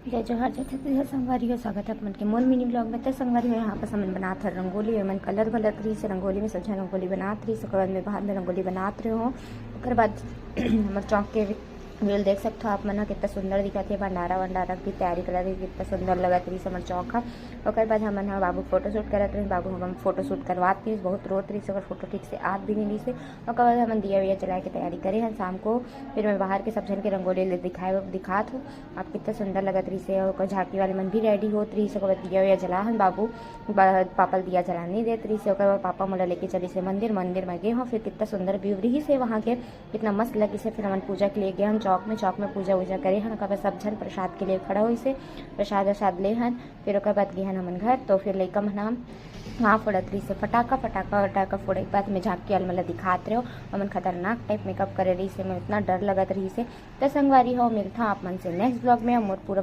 जय जोहार जय छत्तीसगढ़ संगवारी हो स्वागत है अपन के मोर मिनी ब्लॉग में। तो संगवारी हो यहाँ पर हमन बनात हर रंगोली मन कलर भलत रही से रंगोली में सजा रंगोली बनात रही। ओकर बाद में बाहर में रंगोली बनात रहे हो। ओकर बाद हमर चौक के वेल देख सकते हो आप मन कितना सुंदर दिखत है। भंडारा वंडारा की तैयारी करत रही, कितना सुंदर लगत रही हमर चौक ह। ओकर बाद हमन बाबू फोटो शूट करत रहे। बाबू हम फोटो शूट करवात रही, बहुत रोत रही से फोटो ठीक से आत भी नहीं रही से। ओकर बाद हमन दिया विया जलाए के तैयारी करे हैं शाम को। फिर मैं बाहर के सब जन के रंगोली दिखात हूँ आप कितना सुंदर लगत रही से। और झांकी वाले मन भी रेडी होत रही से। ओकर बाद दिया विया जला हन बाबू पापा दिया जला नहीं देत रही से। ओकर बाद पापा मोला लेके चली से मंदिर में गए हो। फिर कितना सुंदर व्यू रही से वहाँ के, कितना मस्त लगी से। फिर हमन पूजा के लिए गए हम चौक में पूजा वूजा करे हन। ओकर बाद सब जन प्रसाद के लिए खड़ा हुई से प्रसाद ले हन। फिर ओकर बाद गए हन हमन घर। तो फिर लइका मन वहाँ फोड़त रही से फटाका फोड़े के बाद में झांकी वाल मतलब दिखात रहे हो। हमन खतरनाक टाइप मेकअप करे रही से, मैं इतना डर लगत रही से। तो संगवारी हो मिलता आप मन से नेक्स्ट ब्लॉग में। और पूरा